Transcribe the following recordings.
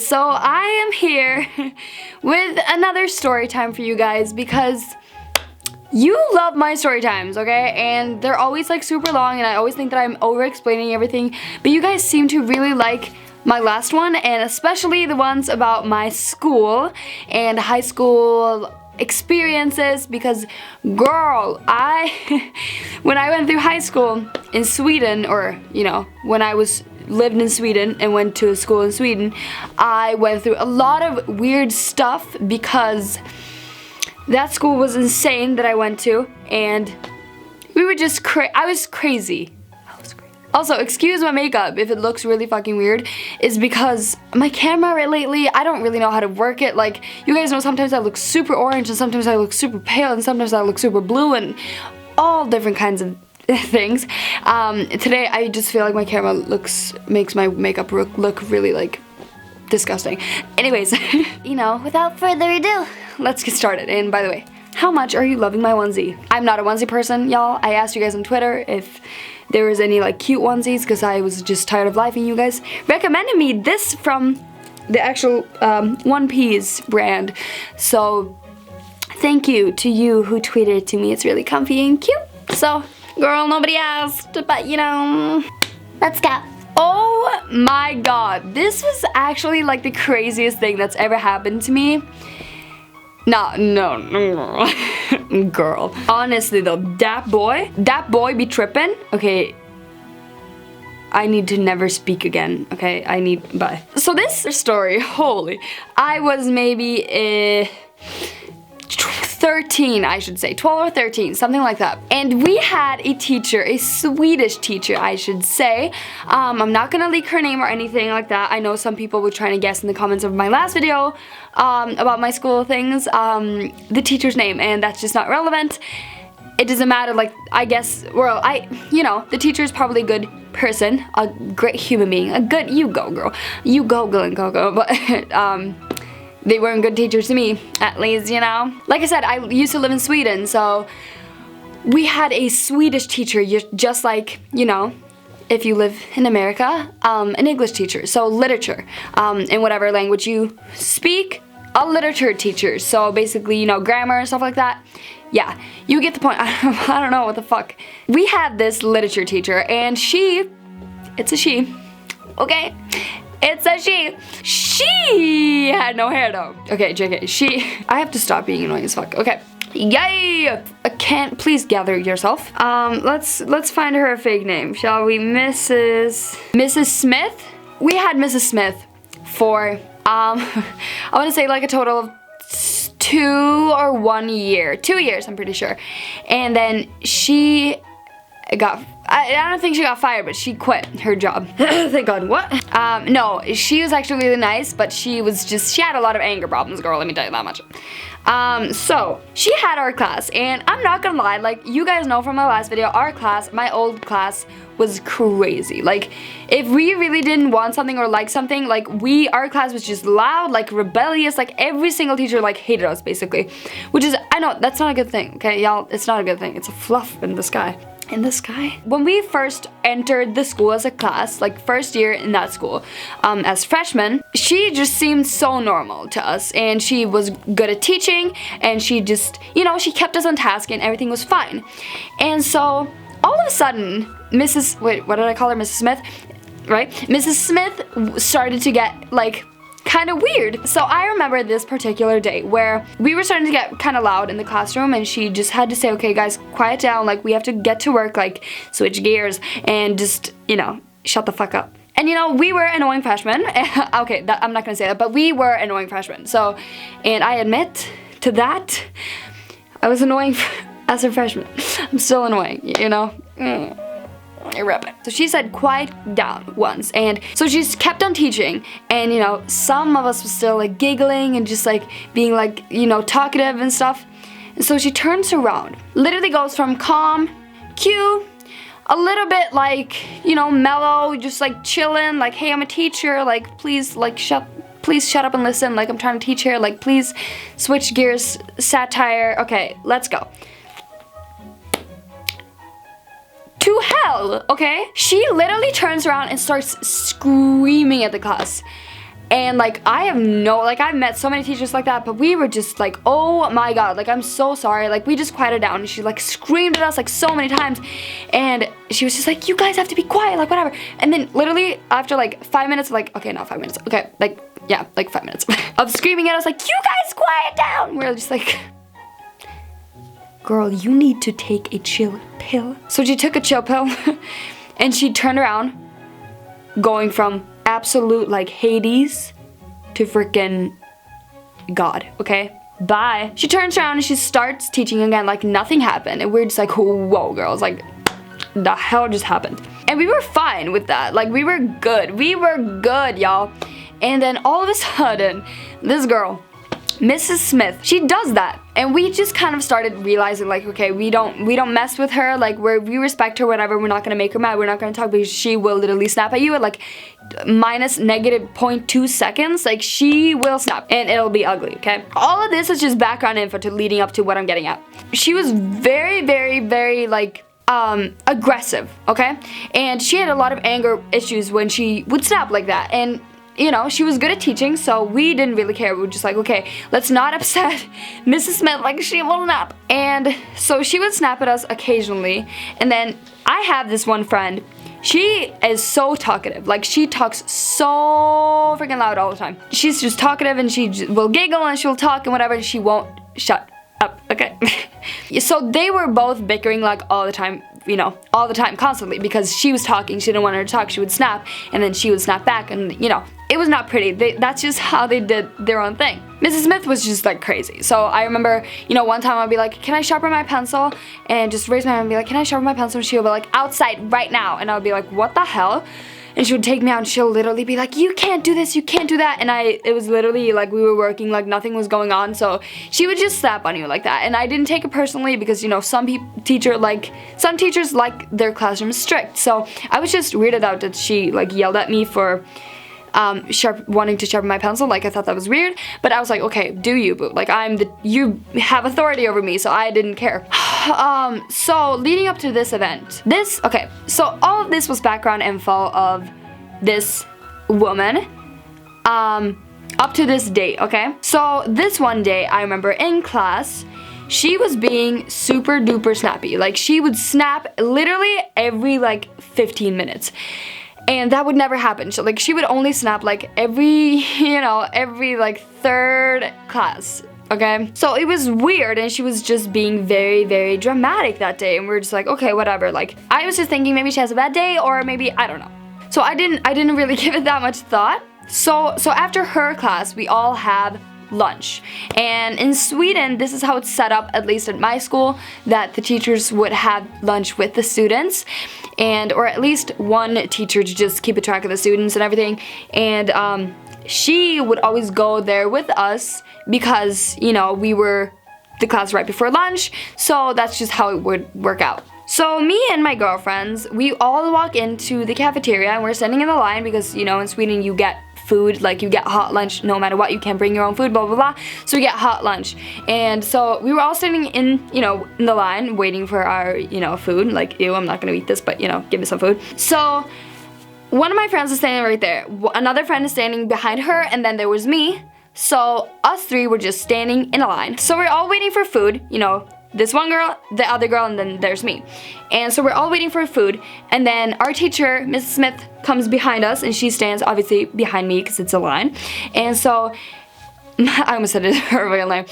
so I am here with another story time for you guys because you love my story times, okay? And they're always like super long and I always think that I'm over explaining everything, but you guys seem to really like my last one, and especially the ones about my school and high school experiences, because girl, when I went through high school in Sweden, or you know, when I lived in Sweden and went to school in Sweden, I went through a lot of weird stuff because that school was insane that I went to, and we were just I was crazy. Also, excuse my makeup if it looks really fucking weird, is because my camera lately, I don't really know how to work it. Like, you guys know sometimes I look super orange and sometimes I look super pale and sometimes I look super blue and all different kinds of things. Today I just feel like my camera makes my makeup look really like disgusting. Anyways, you know, without further ado, let's get started. And by the way, how much are you loving my onesie? I'm not a onesie person, y'all. I asked you guys on Twitter if there was any like cute onesies because I was just tired of life, and you guys recommended me this from the actual One Piece brand. So thank you to you who tweeted it to me. It's really comfy and cute. So girl, nobody asked, but you know, let's go. Oh my god, this was actually like the craziest thing that's ever happened to me. No, girl. Honestly though, that boy be trippin'. Okay, I need to never speak again. Okay, bye. So this story, holy, I was maybe 13, I should say, 12 or 13, something like that. And we had a teacher, a Swedish teacher, I should say. I'm not gonna leak her name or anything like that. I know some people were trying to guess in the comments of my last video about my school things, the teacher's name, and that's just not relevant. It doesn't matter, like, I guess, well, you know, the teacher is probably a good person, a great human being, you go girl, you go girl, but they weren't good teachers to me, at least, you know. Like I said, I used to live in Sweden, so we had a Swedish teacher, just like, you know, if you live in America, an English teacher, so literature, in whatever language you speak, a literature teacher, so basically, you know, grammar and stuff like that. Yeah, you get the point. I don't know what the fuck. We had this literature teacher, and it's a she, okay? It's a she. She had no hair though. Okay, JK, I have to stop being annoying as fuck. Okay. Yay! I can't, please gather yourself. Let's find her a fake name, shall we? Mrs. Smith? We had Mrs. Smith for, I wanna say like a total of 2 or 1 year. 2 years, I'm pretty sure. And then she got, I don't think she got fired, but she quit her job. Thank God. What? No, she was actually really nice, but she had a lot of anger problems, girl, let me tell you that much. So she had our class, and I'm not gonna lie, like you guys know from my last video, our class, my old class, was crazy. Like, if we really didn't want something or like something, like our class was just loud, like rebellious, like every single teacher like hated us basically, which is, I know, that's not a good thing, okay, y'all, it's not a good thing, it's a fluff in the sky. In the sky. When we first entered the school as a class, like first year in that school, as freshmen, she just seemed so normal to us, and she was good at teaching, and she just, you know, she kept us on task and everything was fine. And so, all of a sudden, what did I call her? Mrs. Smith, right? Mrs. Smith started to get, like, kind of weird. So I remember this particular day where we were starting to get kind of loud in the classroom, and she just had to say, okay guys, quiet down, like we have to get to work, like switch gears and just, you know, shut the fuck up. And you know, we were annoying freshmen. Okay, I'm not gonna say that, but we were annoying freshmen. So, and I admit to that, I was annoying as a freshman. I'm still annoying, you know. So she said quiet down once, and so she just kept on teaching, and you know, some of us was still like giggling and just like being like, you know, talkative and stuff. And so she turns around, literally goes from calm, cute, a little bit like, you know, mellow, just like chilling, like, hey, I'm a teacher, like please shut up and listen, like I'm trying to teach here, like please switch gears, satire, okay, let's go. To hell, okay? She literally turns around and starts screaming at the class. And like, I've met so many teachers like that, but we were just like, oh my god, like, I'm so sorry. Like, we just quieted down, and she like screamed at us like so many times, and she was just like, you guys have to be quiet, like whatever. And then literally after like 5 minutes, like, okay, not 5 minutes, okay, like, yeah, like 5 minutes of screaming at us like, you guys quiet down. We're just like, girl, you need to take a chill pill. So she took a chill pill and she turned around, going from absolute like Hades to freaking God, okay? Bye. She turns around and she starts teaching again like nothing happened. And we're just like, whoa, girls, like, the hell just happened? And we were fine with that. Like, we were good. We were good, y'all. And then all of a sudden, this girl, Mrs. Smith, she does that, and we just kind of started realizing like, okay, we don't mess with her, like we respect her, whatever. We're not gonna make her mad, we're not gonna talk, because she will literally snap at you at like -0.2 seconds. Like, she will snap and it'll be ugly, okay? All of this is just background info to leading up to what I'm getting at. She was very, very, very like aggressive, okay? And she had a lot of anger issues when she would snap like that, and you know, she was good at teaching, so we didn't really care. We were just like, okay, let's not upset Mrs. Smith, like, she will snap. And so she would snap at us occasionally. And then I have this one friend. She is so talkative. Like, she talks so freaking loud all the time. She's just talkative, and she will giggle and she'll talk and whatever, and she won't shut up, okay? So they were both bickering like all the time, you know, all the time, constantly, because she was talking, she didn't want her to talk, she would snap, and then she would snap back, and you know, it was not pretty. That's just how they did their own thing. Mrs. Smith was just like crazy. So I remember, you know, one time I'd be like, can I sharpen my pencil? And just raise my hand and be like, can I sharpen my pencil? And she'll be like, outside right now. And I would be like, what the hell? And she would take me out and she'll literally be like, you can't do this, you can't do that. And it was literally like we were working, like nothing was going on. So she would just slap on you like that. And I didn't take it personally because, you know, some teachers like their classroom strict. So I was just weirded out that she like yelled at me for wanting to sharpen my pencil. Like, I thought that was weird, but I was like, okay, do you, boo? Like, you have authority over me, so I didn't care. So leading up to this event, okay, so all of this was background info of this woman, up to this date, okay? So this one day, I remember in class, she was being super duper snappy. Like, she would snap literally every like 15 minutes. And that would never happen. So, like, she would only snap like every like third class, okay? So it was weird, and she was just being very, very dramatic that day, and we were just like, okay, whatever. Like, I was just thinking maybe she has a bad day, or maybe, I don't know. So I didn't really give it that much thought. So after her class, we all have lunch. And in Sweden, this is how it's set up, at least at my school, that the teachers would have lunch with the students, or at least one teacher to just keep a track of the students and everything. And she would always go there with us because, you know, we were the class right before lunch, so that's just how it would work out. So me and my girlfriends, we all walk into the cafeteria, and we're standing in the line because, you know, in Sweden you get food, like you get hot lunch no matter what, you can't bring your own food, blah blah blah, so we get hot lunch. And so we were all standing in the line waiting for our, you know, food. Like, ew, I'm not gonna eat this, but, you know, give me some food. So one of my friends is standing right there, another friend is standing behind her, and then there was me. So us three were just standing in a line. So we're all waiting for food, you know, this one girl, the other girl, and then there's me. And so we're all waiting for food, and then our teacher, Mrs. Smith, comes behind us, and she stands obviously behind me because it's a line. And so I almost said it her real name.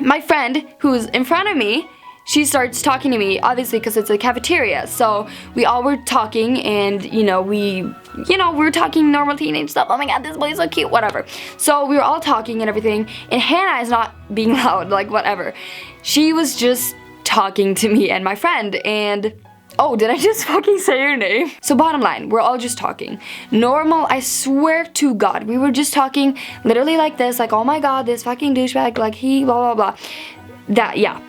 My friend who's in front of me, she starts talking to me, obviously because it's a cafeteria. So we all were talking, and we were talking normal teenage stuff. Oh my god, this boy is so cute, whatever. So we were all talking and everything, and Hannah is not being loud, like whatever. She was just talking to me and my friend, and oh, did I just fucking say your name? So bottom line, we're all just talking. Normal, I swear to God, we were just talking literally like this, like, oh my god, this fucking douchebag, like he, blah, blah, blah. That, yeah,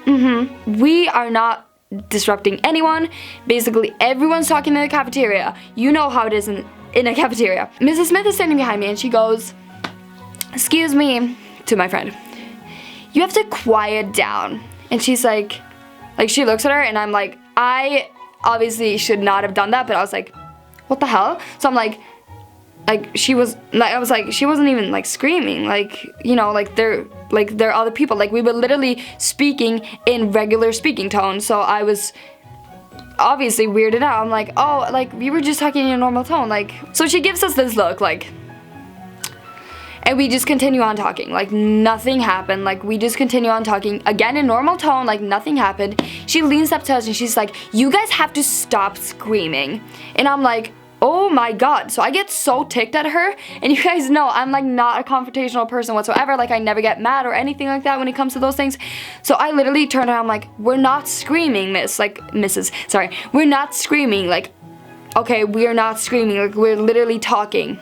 We are not disrupting anyone. Basically, everyone's talking in the cafeteria. You know how it is in a cafeteria. Mrs. Smith is standing behind me, and she goes, excuse me, to my friend, you have to quiet down. And she's like, she looks at her, and I'm like, I obviously should not have done that, but I was like, what the hell? So I'm like, like she was, like I was like, she wasn't even like screaming, like, you know, like they're other people, like we were literally speaking in regular speaking tone. So I was obviously weirded out. I'm like, oh, like we were just talking in a normal tone, like. So she gives us this look, like, and we just continue on talking, like nothing happened. Like we just continue on talking again in normal tone, like nothing happened. She leans up to us and she's like, you guys have to stop screaming. And I'm like, oh my god. So I get so ticked at her, and you guys know I'm like not a confrontational person whatsoever. Like I never get mad or anything like that when it comes to those things. So I literally turn around, I'm like, we're not screaming, we're not screaming, like, okay, we're not screaming, like we're literally talking.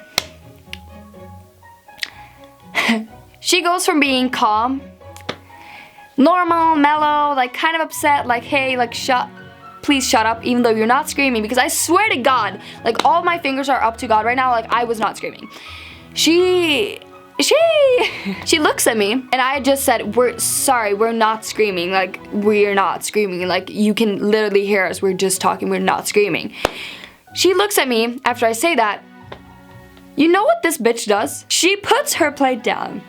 She goes from being calm, normal, mellow, like kind of upset, like, hey, like please shut up, even though you're not screaming, because I swear to God, like all my fingers are up to God right now, like I was not screaming. She looks at me, and I just said, we're sorry, we're not screaming, like we're not screaming, like you can literally hear us, we're just talking, we're not screaming. She looks at me after I say that. You know what this bitch does? She puts her plate down.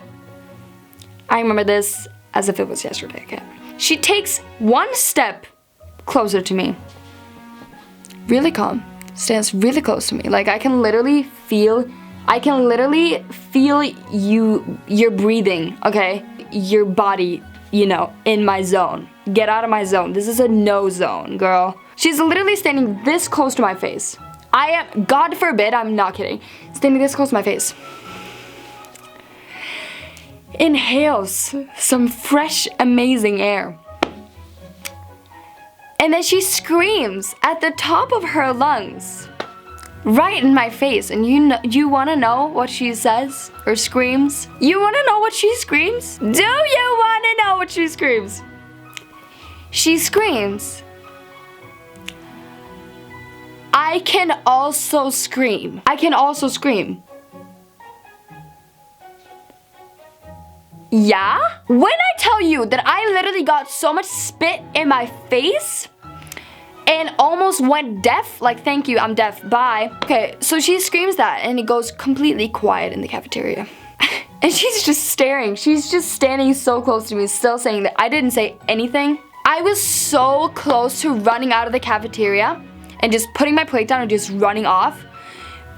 I remember this as if it was yesterday, okay? She takes one step closer to me. Really calm. Stands really close to me. Like I can literally feel you're breathing, okay? Your body, you know, in my zone. Get out of my zone. This is a no zone, girl. She's literally standing this close to my face. I am, God forbid, I'm not kidding, standing this close to my face. Inhales some fresh, amazing air. And then she screams at the top of her lungs, right in my face. And you wanna know what she says or screams? You wanna know what she screams? Do you wanna know what she screams? She screams, I can also scream. I can also scream. Yeah? When I tell you that I literally got so much spit in my face and almost went deaf, like thank you, I'm deaf, bye. Okay, so she screams that and it goes completely quiet in the cafeteria. And she's just staring. She's just standing so close to me, still saying that. I didn't say anything. I was so close to running out of the cafeteria and just putting my plate down and just running off.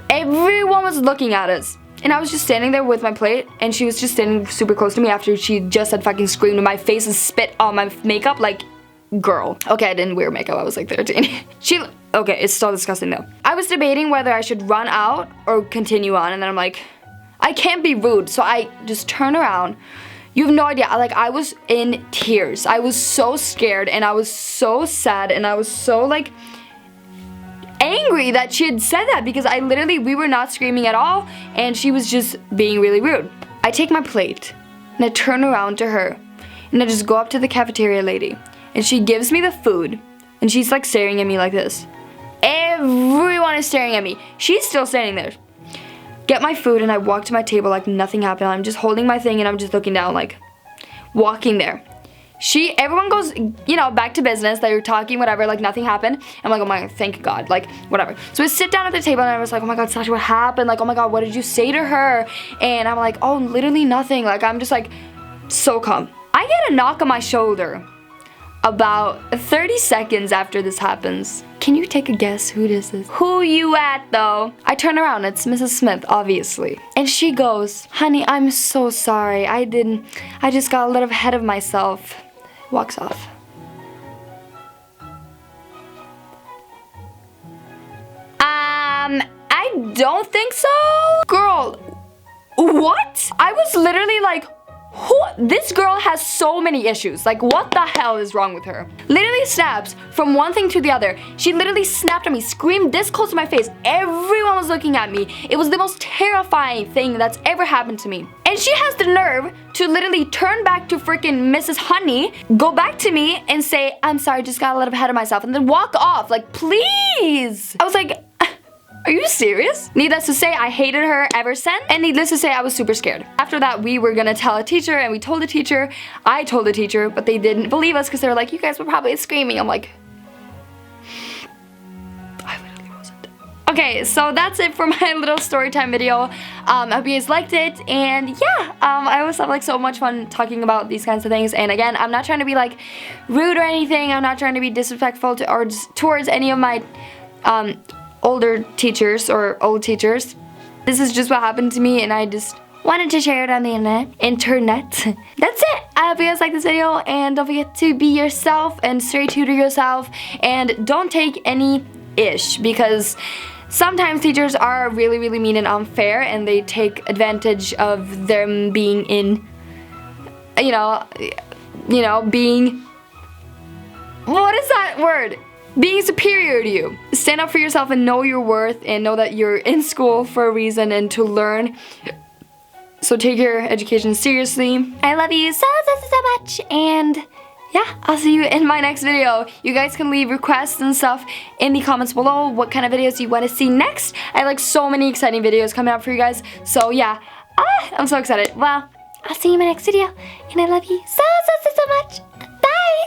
Everyone was looking at us. And I was just standing there with my plate, and she was just standing super close to me after she just had fucking screamed in my face and spit on my makeup, like, girl. Okay, I didn't wear makeup, I was like 13. Okay, it's so disgusting though. I was debating whether I should run out or continue on, and then I'm like, I can't be rude, so I just turn around. You have no idea, like I was in tears. I was so scared, and I was so sad, and I was so like, angry that she had said that, because we were not screaming at all, and she was just being really rude. I take my plate and I turn around to her and I just go up to the cafeteria lady, and she gives me the food, and she's like staring at me like this. Everyone is staring at me. She's still standing there. Get my food and I walk to my table like nothing happened. I'm just holding my thing and I'm just looking down, like walking there. Everyone goes, you know, back to business. They were talking, whatever, like nothing happened. I'm like, oh my God, thank God, like whatever. So we sit down at the table and I was like, oh my God, Sasha, what happened? Like, oh my God, what did you say to her? And I'm like, oh, literally nothing. Like, I'm just like, so calm. I get a knock on my shoulder about 30 seconds after this happens. Can you take a guess who this is? Who you at though? I turn around, it's Mrs. Smith, obviously. And she goes, honey, I'm so sorry. I just got a little ahead of myself. Walks off. I don't think so. Girl, what? I was literally like, this girl has so many issues. Like, what the hell is wrong with her? Literally snaps from one thing to the other. She literally snapped at me, screamed this close to my face. Everyone was looking at me. It was the most terrifying thing that's ever happened to me. And she has the nerve to literally turn back to freaking Mrs. Honey, go back to me and say, I'm sorry, just got a little ahead of myself, and then walk off. Like, please. I was like, are you serious? Needless to say, I hated her ever since, and needless to say, I was super scared. After that, we were gonna tell a teacher, and we told the teacher. I told the teacher, but they didn't believe us because they were like, you guys were probably screaming. I'm like, I literally wasn't. Okay, so that's it for my little story time video. I hope you guys liked it, and yeah, I always have like so much fun talking about these kinds of things. And again, I'm not trying to be like rude or anything. I'm not trying to be disrespectful towards any of my older teachers or old teachers. This is just what happened to me, and I just wanted to share it on the internet. That's it. I hope you guys like this video, and don't forget to be yourself and stay true to yourself, and don't take any ish, because sometimes teachers are really, really mean and unfair, and they take advantage of them being in, being, what is that word? Being superior to you. Stand up for yourself and know your worth, and know that you're in school for a reason and to learn. So take your education seriously. I love you so much, and yeah, I'll see you in my next video. You guys can leave requests and stuff in the comments below, what kind of videos you want to see next. I have like so many exciting videos coming up for you guys. So yeah, I'm so excited. Well, I'll see you in my next video, and I love you so much. Bye!